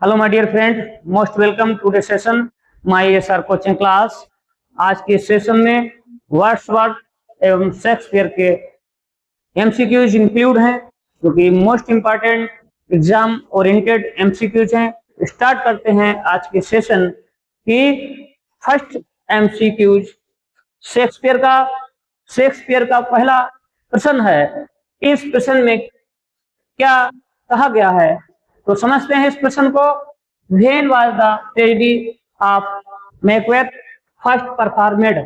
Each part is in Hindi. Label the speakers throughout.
Speaker 1: Hello my dear friend, most welcome to the session my SR coaching class. आज के सेशन में वर्ड्सवर्थ एवं शेक्सपियर के एमसीक्यूज इंक्लूड हैं, जो कि most important exam oriented MCQs हैं। स्टार्ट करते हैं आज के सेशन की। फर्स्ट एमसीक्यूज शेक्सपियर का पहला प्रश्न है। इस प्रश्न में क्या कहा गया है, तो समझते हैं इस प्रश्न को। When was the tragedy of Macbeth first performed.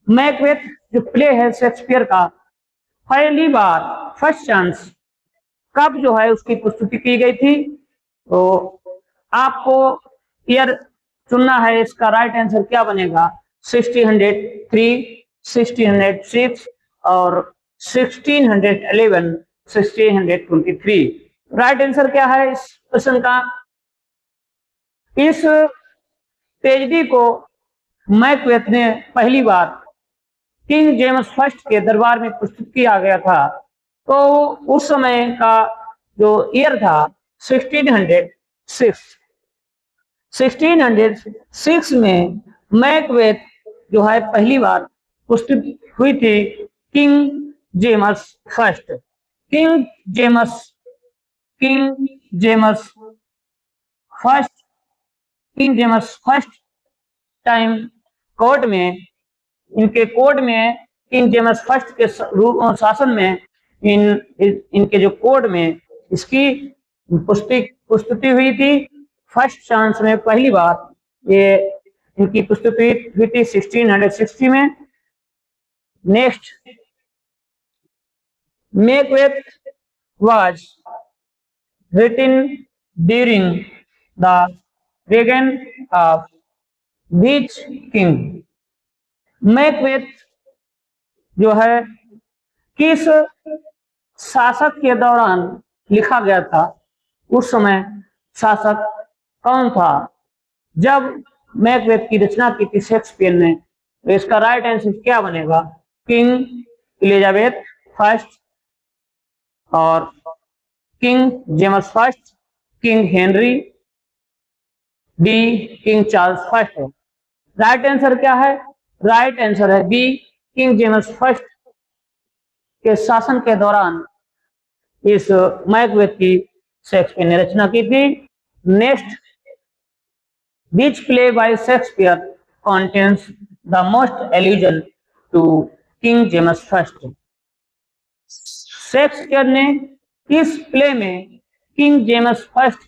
Speaker 1: Macbeth जो प्ले है शेक्सपियर का, पहली बार फर्स्ट चांस कब जो है उसकी प्रस्तुति की गई थी। तो आपको ईयर चुनना है। इसका राइट आंसर क्या बनेगा? 1603, 1606 और 1611, 1623। राइट आंसर क्या है इस प्रश्न का? इस ट्रेजेडी को मैकबेथ ने पहली बार किंग जेम्स फर्स्ट के दरबार में प्रस्तुत किया गया था। तो उस समय का जो ईयर था 1606। 1606 में मैकबेथ जो है पहली बार प्रस्तुत हुई थी king James first. King James first time court में, इनके कोर्ट में, किंग जेम्स फर्स्ट के शासन में, इनके जो कोर्ट में इसकी प्रस्तुति हुई थी। फर्स्ट चांस में पहली बार ये इनकी प्रस्तुति हुई थी 1660 में। Next, Macbeth was written during the reign of which king? Macbeth जो है किस शासक के दौरान लिखा गया था? उस समय शासक कौन था जब मैकबेथ की रचना की थी शेक्सपियर ने? तो इसका राइट आंसर क्या बनेगा? किंग एलिजाबेथ फर्स्ट और king James first, king Henry, D king Charles first है। राइट आंसर क्या है? राइट आंसर है बी, किंग जेम्स फर्स्ट के शासन के दौरान इस मैकबेथ की शेक्सपियर ने रचना की थी। Next, which play by Shakespeare contains the most allusion to King James First? Shakespeare ने इस प्ले में किंग जेम्स फर्स्ट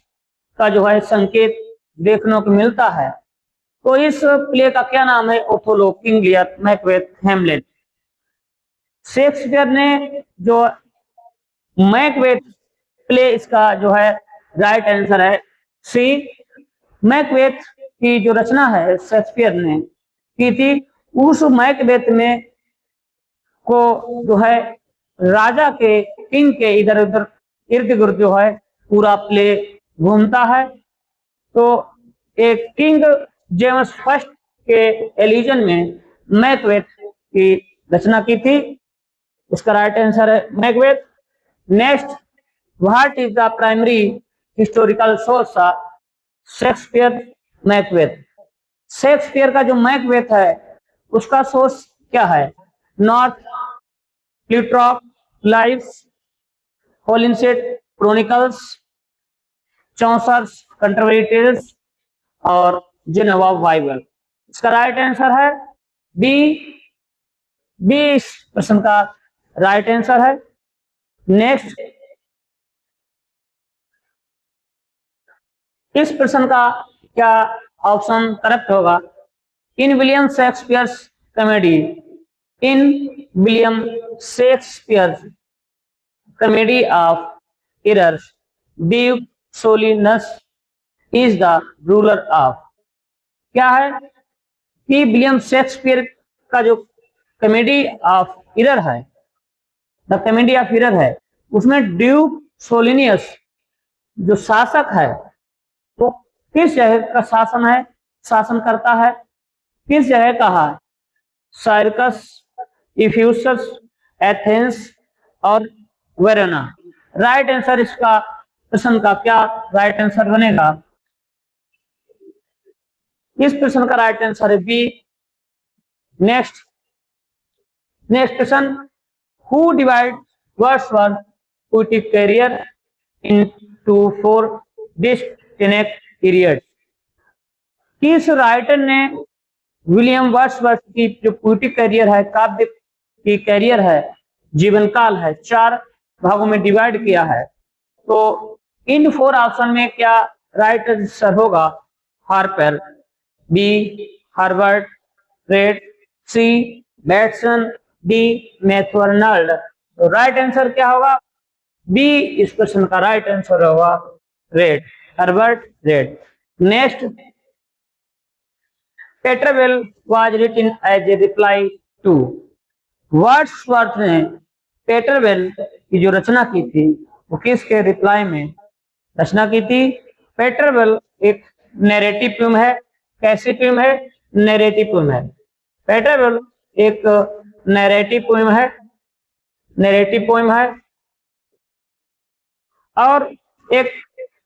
Speaker 1: का जो है संकेत देखने को मिलता है। तो इस प्ले का क्या नाम है? Othello, King Lear, Macbeth, Hamlet. Shakespeare ने जो मैकबेथ प्ले, इसका जो है राइट आंसर है सी। मैकबेथ की जो रचना है शेक्सपियर ने की थी, उस मैकबेथ में को जो है राजा के, किंग के इधर उधर इर्द गिर्द जो है पूरा प्ले घूमता है। तो एक किंग जेम्स फर्स्ट के एलिजन में मैकबेथ की रचना की थी। इसका राइट आंसर है Macbeth. Next, what is the primary historical source of Shakespeare Macbeth? Shakespeare का जो मैकबेथ है उसका सोर्स क्या है? North, Plutarch lives, Holinshed chronicles, Chaucer's contemporary tales और जेनेवा बाइबल। इसका राइट आंसर है बी। बी इस प्रश्न का राइट आंसर है। नेक्स्ट, इस प्रश्न का क्या ऑप्शन करेक्ट होगा? In William Shakespeare's comedy, in William Shakespeare's comedy of errors, Duke Solinus is the ruler of. क्या है कि विलियम शेक्सपियर का जो कॉमेडी ऑफ एरर है, द कॉमेडी ऑफ एरर है, उसमें ड्यूक सोलिनियस जो शासक है वो किस जगह का शासन करता है? किस जगह का है? साइरकस, इफ्यूसस, एथेंस और वेरोना। राइट आंसर इसका प्रश्न का क्या राइट आंसर बनेगा? इस प्रश्न का राइट आंसर है B. Next question, who divide Wordsworth poetic career into 4 distinct periods? किस राइटर ने विलियम वर्ड्सवर्थ की जो पोएटिक कैरियर है, काव्य की कैरियर है, जीवन काल है, 4 भागों में डिवाइड किया है? तो इन 4 ऑप्शन में क्या राइट आंसर होगा? Harper, B Harvard, Reid, C Batson, D Matthew Arnold. तो राइट आंसर क्या होगा? बी इस क्वेश्चन का राइट आंसर होगा Reid, Harvard, Reid. Next, Peter Bell was written as a reply to. Wordsworth ने पेटरवेल की जो रचना की थी वो किसके रिप्लाई में रचना की थी? पेटरवेल एक नैरेटिव पोएम है। कैसी पोएम है? नैरेटिव पोएम है। पेटरवेल एक नैरेटिव पोएम है, नैरेटिव पोएम है। और एक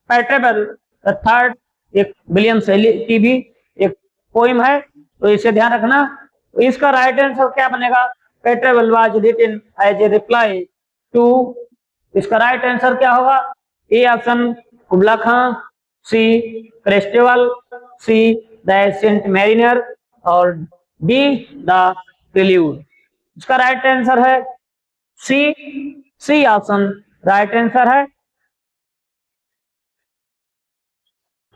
Speaker 1: पेटरवेल थर्ड एक विलियम शैली की भी एक पोएम है, तो इसे ध्यान रखना। तो इसका राइट आंसर क्या बनेगा? Peter Bell was written as a reply to. इसका राइट आंसर क्या होगा? A option Kubla Khan, C Christabel, C the ancient mariner और डी द प्रिल्यूड। इसका राइट आंसर है सी ऑप्शन राइट आंसर है।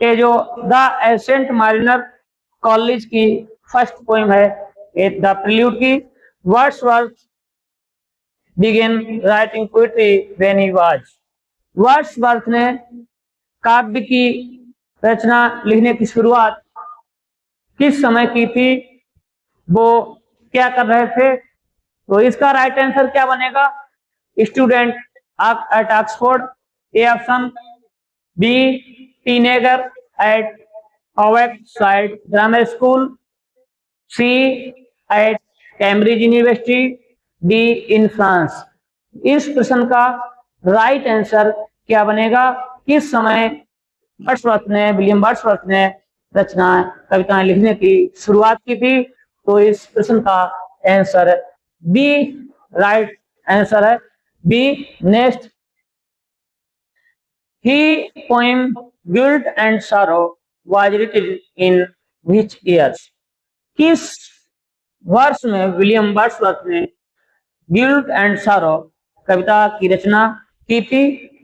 Speaker 1: ये जो द एसेंट मैरिनर कॉलेज की फर्स्ट पोएम है, द प्रिल्यूड की। Wordsworth began writing poetry when he was। Wordsworth ने काव्य की रचना लिखने की शुरुआत किस समय की थी? वो क्या कर रहे थे? तो इसका राइट आंसर क्या बनेगा? Student at Oxford, A option, B teenager at Oxford grammar school, C at Cambridge university, D in France. इस प्रश्न का राइट आंसर क्या बनेगा? किस समय वर्ड्सवर्थ ने, विलियम वर्ड्सवर्थ ने रचना कविताएं लिखने की शुरुआत की थी? तो इस प्रश्न का आंसर बी राइट आंसर है, B. Next, he poem guilt and sorrow was written in which years? किस वर्ष में विलियम वर्ड्सवर्थ ने गिल्ट एंड सॉरो कविता की रचना की थी?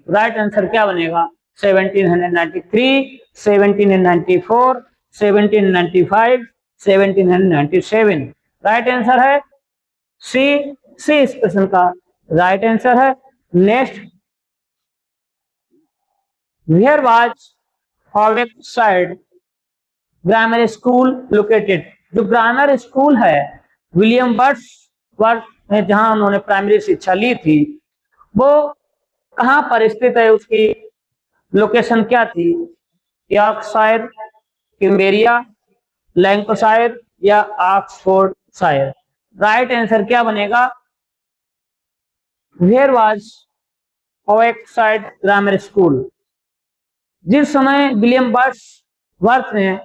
Speaker 1: राइट आंसर क्या बनेगा? 1793, 1794, 1795, 1797। राइट आंसर है सी इस प्रश्न का राइट आंसर है। Next, where was Hawkshead grammar school located? जो ग्रामर स्कूल है विलियम वर्ड्सवर्थ में, जहां उन्होंने प्राइमरी शिक्षा ली थी, वो कहां पर स्थित है? उसकी लोकेशन क्या थी? यॉर्कशायर, किम्बेरिया, लैंकाशायर या ऑक्सफोर्डशायर? राइट आंसर क्या बनेगा? Where was Hawkshead grammar school? जिस समय विलियम वर्ड्सवर्थ ने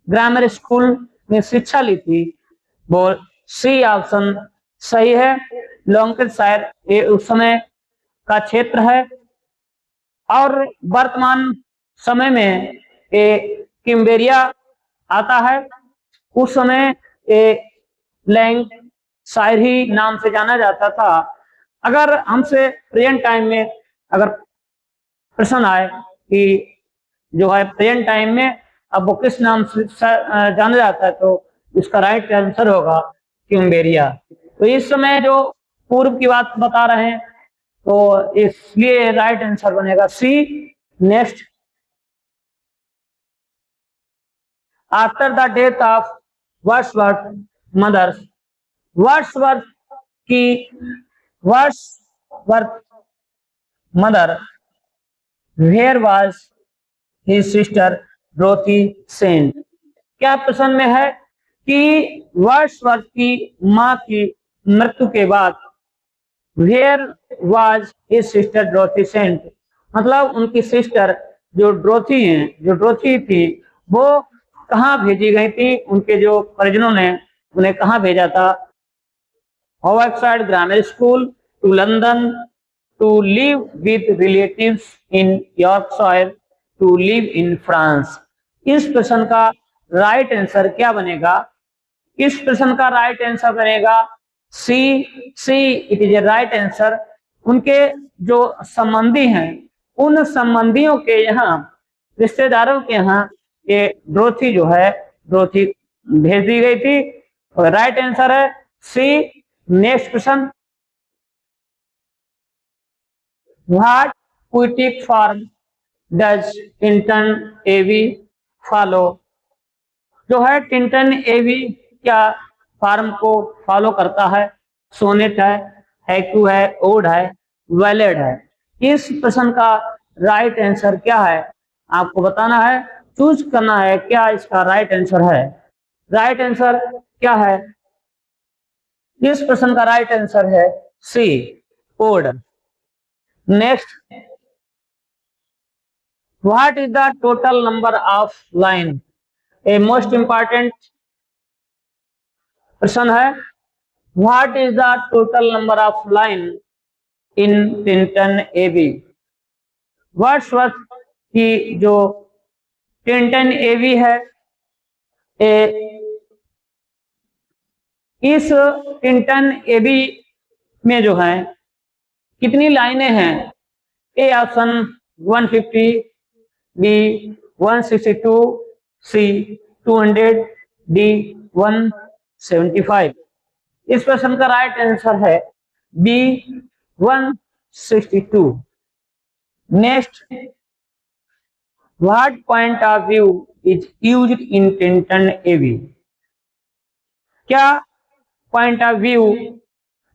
Speaker 1: ग्रामर स्कूल में शिक्षा ली थी, वो सी ऑप्शन सही है। लैंकाशायर ये उस समय का क्षेत्र है, और वर्तमान समय में ये किम्बेरिया आता है। उस समय ये लैंकाशायर ही नाम से जाना जाता था। अगर हमसे प्रेजेंट टाइम में अगर प्रश्न आए कि जो है प्रेजेंट टाइम में अब वो किस नाम से जाना जाता है, तो इसका राइट आंसर होगा किम्बेरिया। तो इस समय जो पूर्व की बात बता रहे हैं, तो इसलिए राइट आंसर बनेगा C. Next, after the death of Wordsworth mother's, Wordsworth mother, where was his sister Dorothy sent? क्या प्रश्न में है कि वर्ड्सवर्थ की मां की मृत्यु के बाद where was his sister Dorothy sent, मतलब उनकी सिस्टर जो ड्रोथी थी वो कहाँ भेजी गई थी, उनके जो परिजनों ने उन्हें कहाँ भेजा था? Howard grammar school to London to live with relatives in Yorkshire to live in France. इस प्रश्न का राइट आंसर क्या बनेगा? इस प्रश्न का राइट आंसर बनेगा see it is a right answer. उनके जो संबंधी हैं उन संबंधियों के यहाँ, रिश्तेदारों के यहाँ ये ड्रोथी भेज दी गई थी। और राइट आंसर है C. Next question, what poetic form does Tintern Abbey follow? जो है टिंटन एवी क्या फॉर्म को फॉलो करता है? सोनेट है, हैकू है, ओड है, बैलेड है। इस प्रश्न का राइट आंसर क्या है आपको बताना है, चूज करना है क्या इसका राइट आंसर है। राइट आंसर क्या है? इस प्रश्न का राइट आंसर है C, ode. Next, what is the total number of line? A most important प्रश्न है। What is the total number of line in Tintern Abbey? Wordsworth की जो टिंटन एबी है, इस टिंटन एबी में जो है कितनी लाइनें हैं? A option 150, B 162, C 200, D 175। इस प्रश्न का राइट आंसर है B 162। Next, what point of view is used in Tintern Abbey? क्या पॉइंट ऑफ व्यू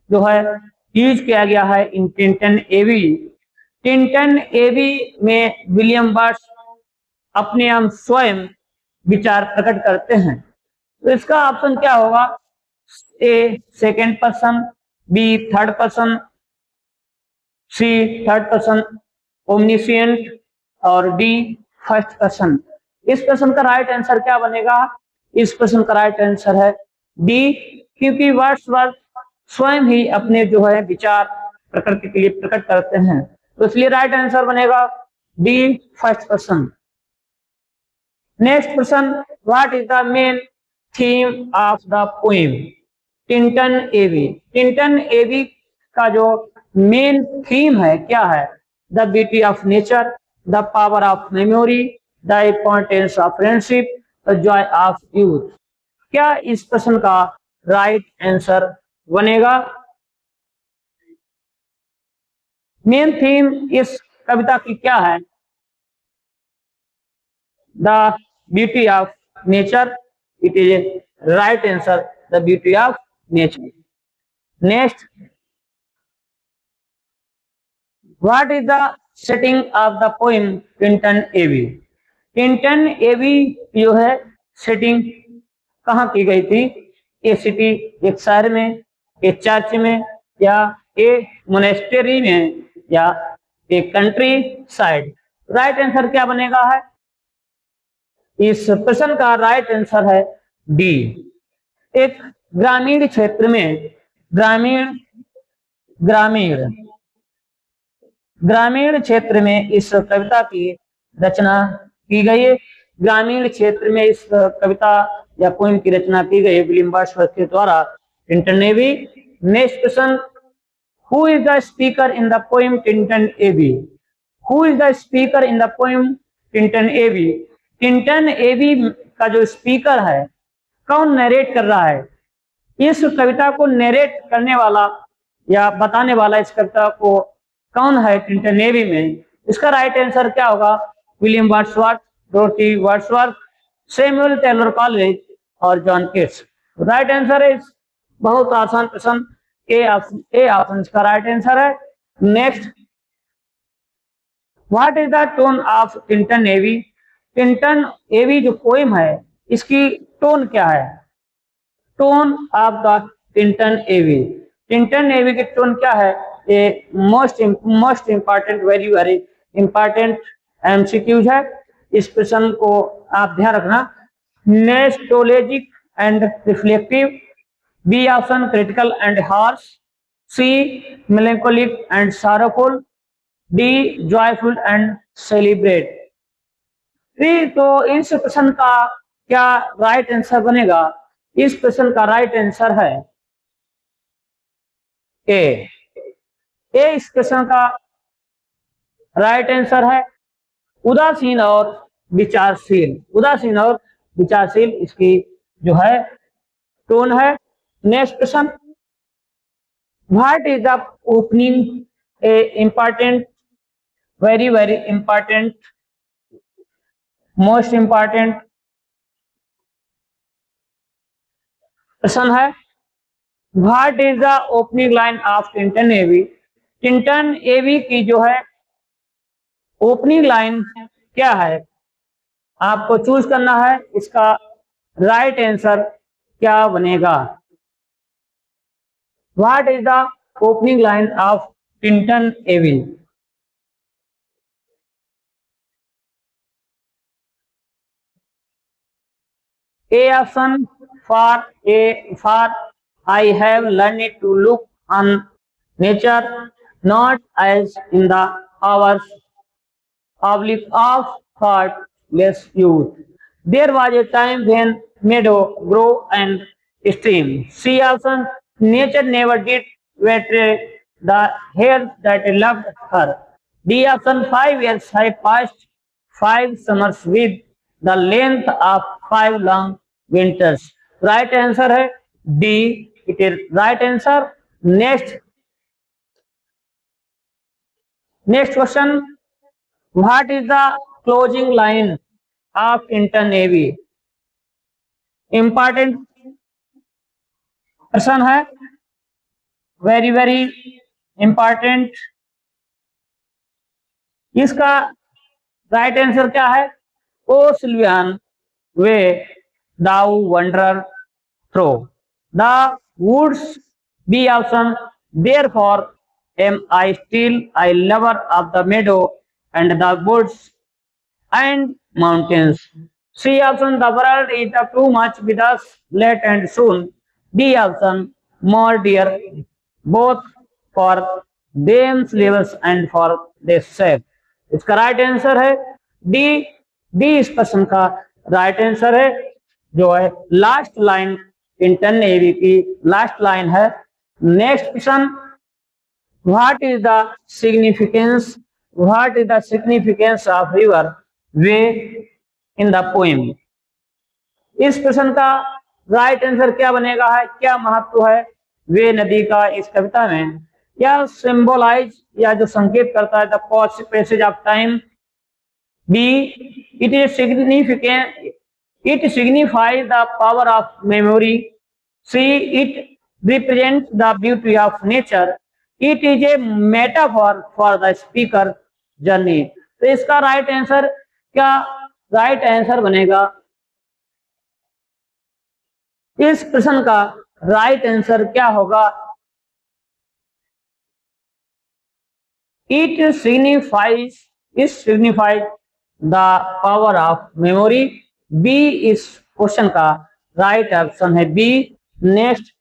Speaker 1: जो है यूज किया गया है in Tintern Abbey? Tintern Abbey में विलियम बर्ड्स अपने हम स्वयं विचार प्रकट करते हैं। तो इसका ऑप्शन क्या होगा? A second person, B third person, C third person omniscient और डी फर्स्ट पर्सन। इस प्रश्न का राइट आंसर क्या बनेगा? इस प्रश्न का राइट आंसर है डी, क्योंकि वर्ड्सवर्थ स्वयं ही अपने जो है विचार प्रकृति के लिए प्रकट करते हैं, तो इसलिए राइट आंसर बनेगा D, first person. Next question, what is the main theme of the poem Tintern Abbey? Tintern Abbey का जो मेन थीम है क्या है? The beauty of nature, the power of memory, the importance of friendship, the joy of youth. क्या इस प्रश्न का राइट आंसर बनेगा? मेन थीम इस कविता की क्या है? The beauty of nature, it is a right answer, the beauty of nature. Next, what is the setting of the poem Tintern Abbey? Tintern Abbey जो है सेटिंग कहाँ की गई थी? ए सिटी, एक शहर में, एक चर्च में, या ए मोनेस्टेरी में, या एक कंट्री साइड। राइट आंसर क्या बनेगा है? इस प्रश्न का राइट आंसर है डी, एक ग्रामीण क्षेत्र में, ग्रामीण क्षेत्र में इस कविता की रचना की गई है। ग्रामीण क्षेत्र में इस कविता या पोएम की रचना की गई है विलियम वर्ड्सवर्थ के द्वारा, Tintern Abbey. Next question, who is the speaker in the poem Tintern Abbey? Who is the speaker in the poem Tintern Abbey? Tintern Abbey का जो स्पीकर है, कौन नरेट कर रहा है? इस कविता को नरेट करने वाला या बताने वाला इस कविता को कौन है टिंटन एबी में? इसका राइट आंसर क्या होगा? William Wordsworth, Dorothy Wordsworth, Samuel Taylor Coleridge और जॉन केट्स। राइट आंसर है, बहुत आसान प्रश्न, ए ऑप्शन इसका राइट आंसर है। Next, what is the tone of Tintern Abbey? Tintern Abbey जो पोएम है इसकी टोन क्या है? Tone of the Tintern Abbey, Tintern Abbey की टोन क्या है? A most important, very important MCQs है, इस प्रश्न को आप ध्यान रखना। Nostalgic and reflective, B option critical and harsh, C melancholic and sorrowful, D joyful and celebrate. तो इस प्रश्न का क्या राइट आंसर बनेगा? इस प्रश्न का राइट आंसर है ए। इस प्रश्न का राइट आंसर है उदासीन और विचारशील। उदासीन और विचारशील इसकी जो है टोन है। नेक्स्ट प्रश्न, what is the opening a important, very very important, most important प्रश्न है। What is the opening line of Tintern Abbey? Tintern Abbey की जो है ओपनिंग लाइन क्या है? आपको चूज करना है, इसका राइट आंसर क्या बनेगा? What is the opening line of Tintern Abbey? A option, for I have learned to look on nature not as in the hours of thoughtless youth. There was a time when meadow grow and stream. C option, nature never did betray the hair that loved her. D option, 5 years I passed 5 summers with the length of 5 long winters. Right answer है D. It is right answer. Next question. What is the closing line of Tintern Abbey? Important प्रश्न है, वेरी वेरी इंपॉर्टेंट। इसका राइट आंसर क्या है? O sylvan Wye thou wanderer through the woods. B option, therefore am I still a lover of the meadow and the woods and mountains. C option, the world is too much with us late and soon. D option, more dear both for themselves and for their sake. इसका राइट आंसर है डी। डी इस प्रश्न का राइट आंसर है, जो है लास्ट लाइन टिंटन एवी की लास्ट लाइन है। Next question, What is the significance of river way in the poem? इस प्रश्न का राइट आंसर क्या बनेगा है? क्या महत्व है वे नदी का इस कविता में? या सिंबलाइज या जो संकेत करता है the passage of time. B, it is significant, it signifies the power of memory. C, it represent the beauty of nature. It is a metaphor for the speaker journey. तो इसका राइट आंसर क्या राइट आंसर बनेगा? इस प्रश्न का राइट आंसर क्या होगा? It signifies the power of memory. B इस क्वेश्चन का राइट ऑप्शन है B. Next,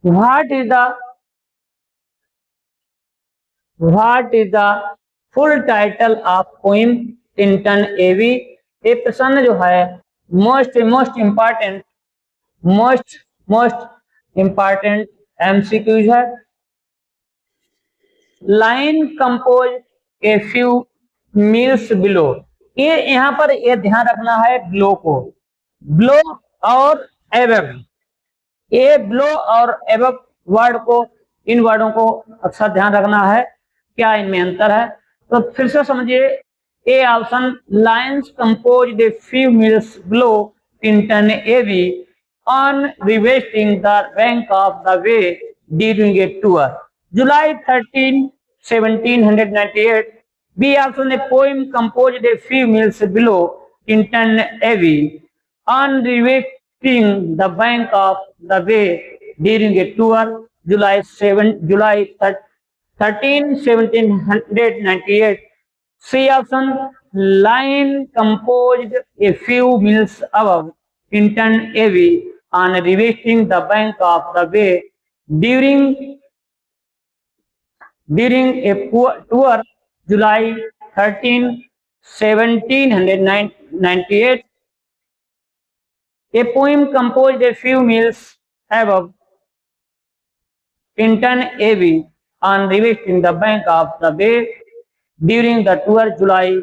Speaker 1: What is the full title of poem Tintern एवी? ये प्रश्न जो है मोस्ट इम्पॉर्टेंट एमसीक्यूज है। लाइन कंपोज ए फ्यू मील्स बिलो। ये यहाँ पर ये ध्यान रखना है बिलो को, बिलो और एबव। ए बिलो और एबव वर्ड को, इन वर्डों को अक्सर ध्यान रखना है, क्या इनमें अंतर है। तो फिर से समझिए, A option, lines compose the few miles below Tintern Abbey on revisiting the bank of the Wye during a tour July 13, 1798। B option, a poem composed a few miles below Tintern Abbey on revisiting the bank of the way during a tour July 13, 1798. C option, line composed a few miles above Tinton Abbey on revisiting the bank of the bay during a tour July 13, 1798. A poem composed a few miles above Tinton Abbey on revisiting the bank of the bay during the tour July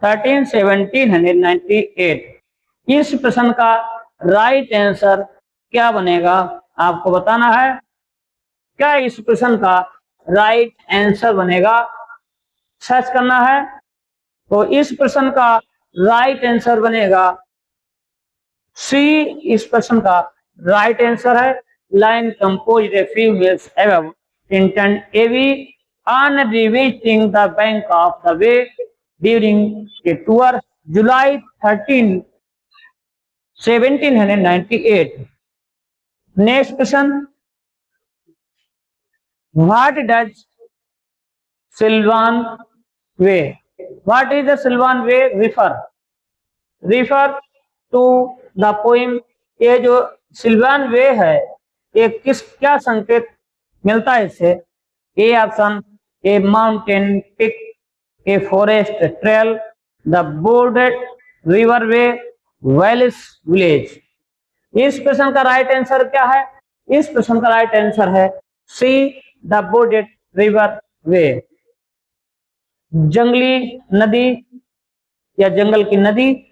Speaker 1: 13, 1798. इस प्रश्न का राइट आंसर क्या बनेगा, आपको बताना है। क्या इस प्रश्न का राइट आंसर बनेगा, सर्च करना है। तो इस प्रश्न का राइट आंसर बनेगा सी। इस प्रश्न का राइट आंसर है line composed a few miles above Tintern Abbey on revisiting the bank of the bay during a tour July 13, 1798. Next question. What does Sylvan Way? What is the Sylvan Way refer to the poem? ये जो सिल्वान वे है ये क्या संकेत मिलता है इससे? A option, a mountain peak, a forest trail, the bordered river Wye, valleys village. इस प्रश्न का राइट आंसर क्या है? इस प्रश्न का राइट आंसर है सी, द बोर्डेड रिवर वे। जंगली नदी या जंगल की नदी।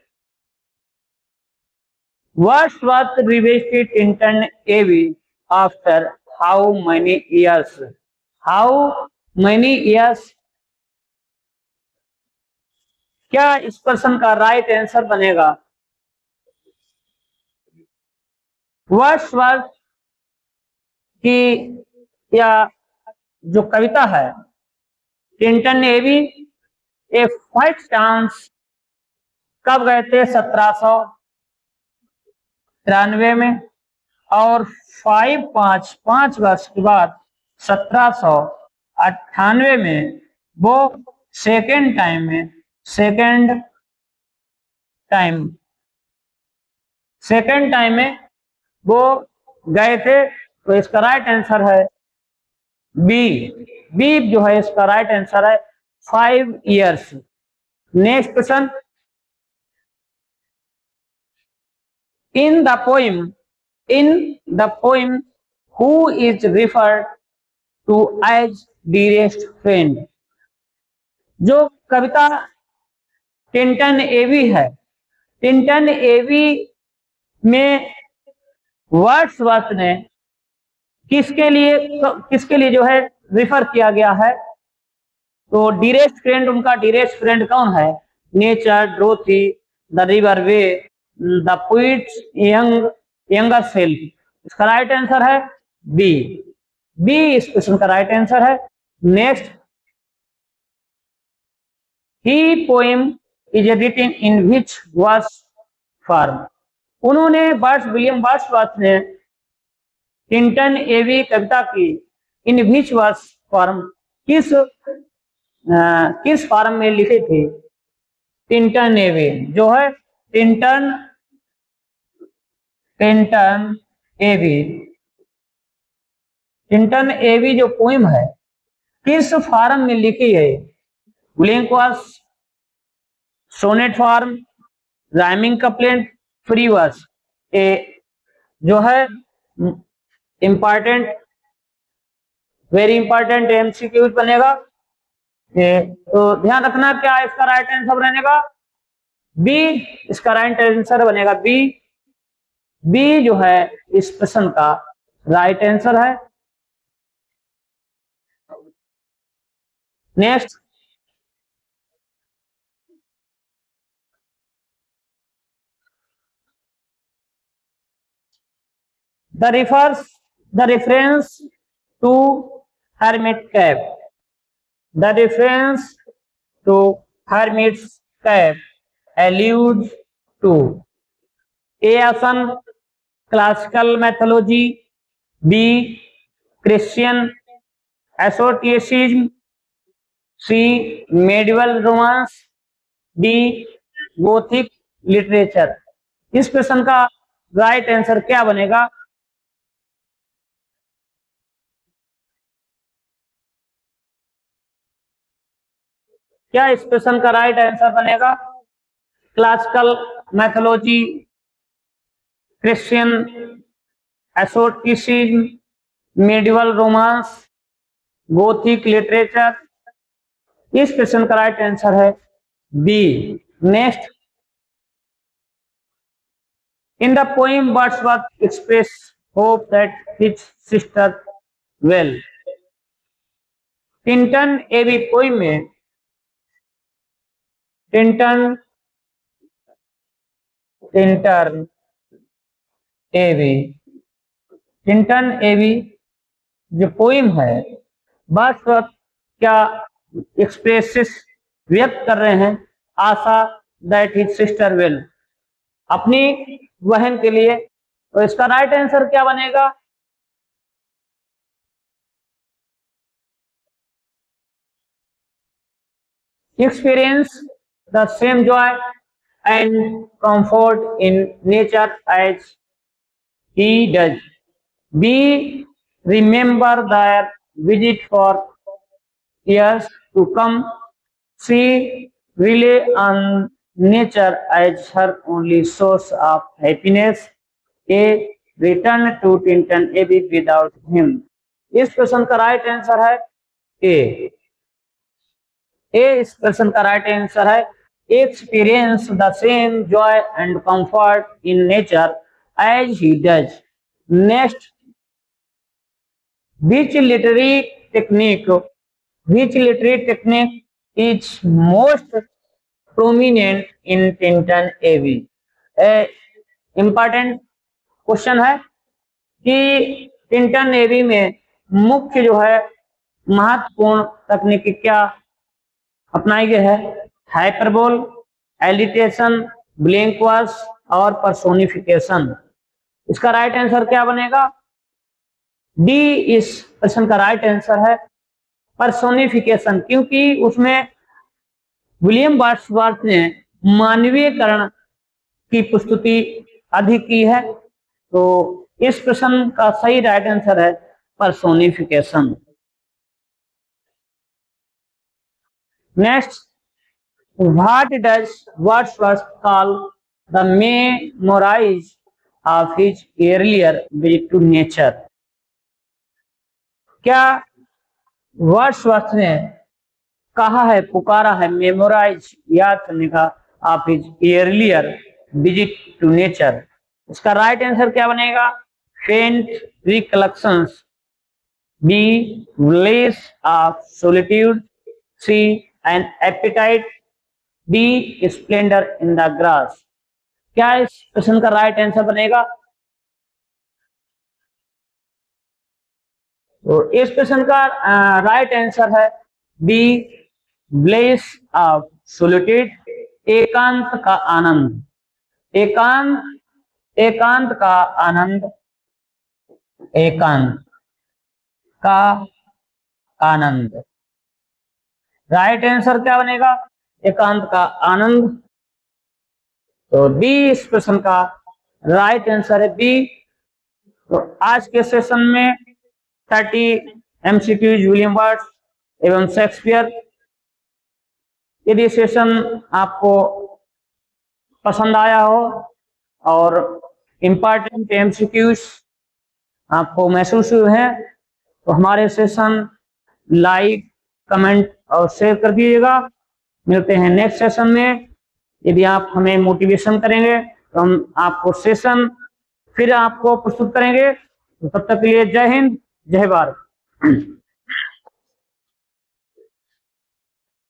Speaker 1: Wordsworth revisited Tinton Abbey after how many years? How many years? क्या इस प्रश्न का राइट आंसर बनेगा? वर्ड्सवर्थ की या जो कविता है टिंटन एबी ए फाइट डांस कब गए थे? 1793 में। और 5 वर्ष के बाद 1798 में वो सेकेंड टाइम में वो गए थे। तो इसका राइट आंसर है बी जो है इसका राइट आंसर है 5 years। Next question. In the poem, who is referred to as dearest friend? जो कविता टिंटन एवी है, टिंटन एवी में वर्ड्सवर्थ ने किसके लिए जो है रिफर किया गया है? तो डिरेस्ट फ्रेंड, उनका डिरेस्ट फ्रेंड कौन है? Nature, Dorothy, the river Wye, the poet's younger self. इसका राइट आंसर है बी। इस क्वेश्चन का राइट आंसर है। Next. He poem is written in which verse form? उन्होंने विलियम वर्ड्सवर्थ ने टिंटन एवी कविता की इन विच वर्स फॉर्म किस फॉर्म में लिखे थे? टिंटन एवी जो है टिंटन एवी जो पोएम है किस फॉर्म में लिखी है? Blank verse, sonnet form, rhyming couplet, free verse. जो है वेरी इंपॉर्टेंट एमसीक्यूज बनेगा। तो ध्यान रखना क्या इसका राइट आंसर बनेगा? बी। इसका राइट आंसर बनेगा बी जो है इस प्रश्न का राइट आंसर है। Next. The reference to hermit cave. The reference to hermit's cave alludes to A option, classical mythology, B, Christian esotericism, C medieval romance, D gothic literature. इस क्वेश्चन का राइट आंसर क्या बनेगा? क्या इस क्वेश्चन का राइट आंसर बनेगा? Classical mythology, Christian esotericism, medieval romance, gothic literature. इस क्वेश्चन का राइट आंसर है B. Next, in the poem Wordsworth express hope that his sister well. Tintern Abbey poem में टिंटन एबी जो पोइम है वर्ड्सवर्थ क्या एक्सप्रेसेस व्यक्त कर रहे हैं? आशा दैट हिज सिस्टर वेल, अपनी बहन के लिए। तो इसका राइट आंसर क्या बनेगा? Experience the same Joy and comfort in nature as he does. We remember their visit for years to come. She rely on nature as her only source of happiness. A return to Tinton Abbey without him. इस क्वेश्चन का राइट आंसर है ए। इस क्वेश्चन का राइट आंसर है experience the same joy and comfort in nature as he does. Next, which literary technique is most prominent in Tinton Abbey? Important question है कि टिंटन एबी में मुख्य जो है महत्वपूर्ण तकनीकी क्या अपनाई गई है? हाइपरबोल, एलिटेशन, ब्लैंक वर्स और पर्सोनिफिकेशन। इसका राइट आंसर क्या बनेगा? डी इस क्वेश्चन का राइट आंसर है पर्सोनिफिकेशन, क्योंकि उसमें विलियम वर्ड्सवर्थ ने मानवीयकरण की प्रस्तुति अधिक की है। तो इस क्वेश्चन का सही राइट आंसर है personification. Next, what does Wordsworth call the memories of his earlier visit to nature? क्या वर्ड्सवर्थ ने कहा है, पुकारा है, मेमोराइज याद करने का, of his earlier visit to nature? इसका राइट आंसर क्या बनेगा? faint recollections, B bliss of solitude, C an appetite, D Splendor in the grass. क्या इस क्वेश्चन का राइट आंसर बनेगा? तो इस क्वेश्चन का राइट आंसर है बी ब्लेस ऑफ सोलिट्यूड, एकांत का आनंद। एकांत का आनंद, एकांत का आनंद। राइट आंसर क्या बनेगा? एकांत का आनंद। तो बी इस क्वेश्चन का राइट आंसर है बी। तो आज के सेशन में 30 एमसीक्यूज विलियम वर्ड्स एवं शेक्सपियर। यदि सेशन आपको पसंद आया हो और इम्पोर्टेंट एमसीक्यूज आपको महसूस हुए हैं तो हमारे सेशन लाइक, कमेंट और शेयर कर दीजिएगा। मिलते हैं नेक्स्ट सेशन में। यदि आप हमें मोटिवेशन करेंगे तो हम आपको सेशन फिर आपको प्रस्तुत करेंगे। तो तब तक के लिए जय हिंद, जय भारत।